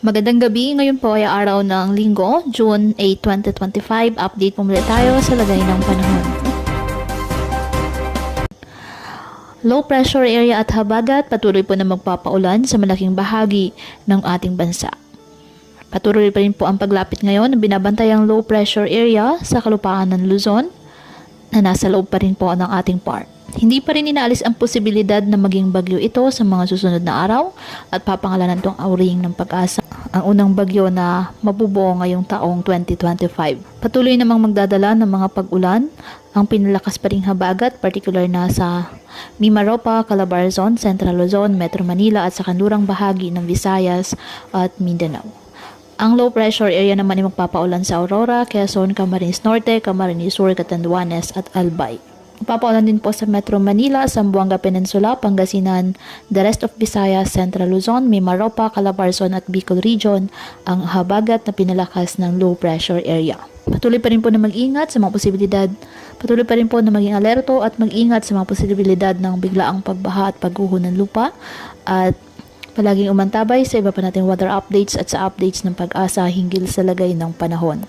Magandang gabi, ngayon po ay araw ng Linggo, June 8, 2025. Update po muli tayo sa lagay ng panahon. Low pressure area at habagat patuloy po na magpapaulan sa malaking bahagi ng ating bansa. Patuloy pa rin po ang paglapit ngayon ng binabantayang low pressure area sa kalupaan ng Luzon na nasa loob pa rin po ng ating part. Hindi pa rin inaalis ang posibilidad na maging bagyo ito sa mga susunod na araw at papangalanan itong auring ng Pag-asa, ang unang bagyo na mabubuo ngayong taong 2025. Patuloy namang magdadala ng mga pag-ulan ang pinalakas pa ring habagat, particular na sa Mimaropa, Calabarzon, Central Luzon, Metro Manila at sa kanlurang bahagi ng Visayas at Mindanao. Ang low pressure area naman ay magpapaulan sa Aurora, Quezon, Camarines Norte, Camarines Sur, Catanduanes at Albay. Magpapaulan din po sa Metro Manila, Zamboanga Peninsula, Pangasinan, the rest of Visayas, Central Luzon, Mimaropa, Calabarzon at Bicol Region ang habagat na pinalakas ng low pressure area. Patuloy pa rin po na mag-ingat sa mga posibilidad. Patuloy pa rin po na maging alerto at mag-ingat sa mga posibilidad ng biglaang pagbaha at pagguho ng lupa at palaging umantabay sa iba pa nating weather updates at sa updates ng Pag-asa hinggil sa lagay ng panahon.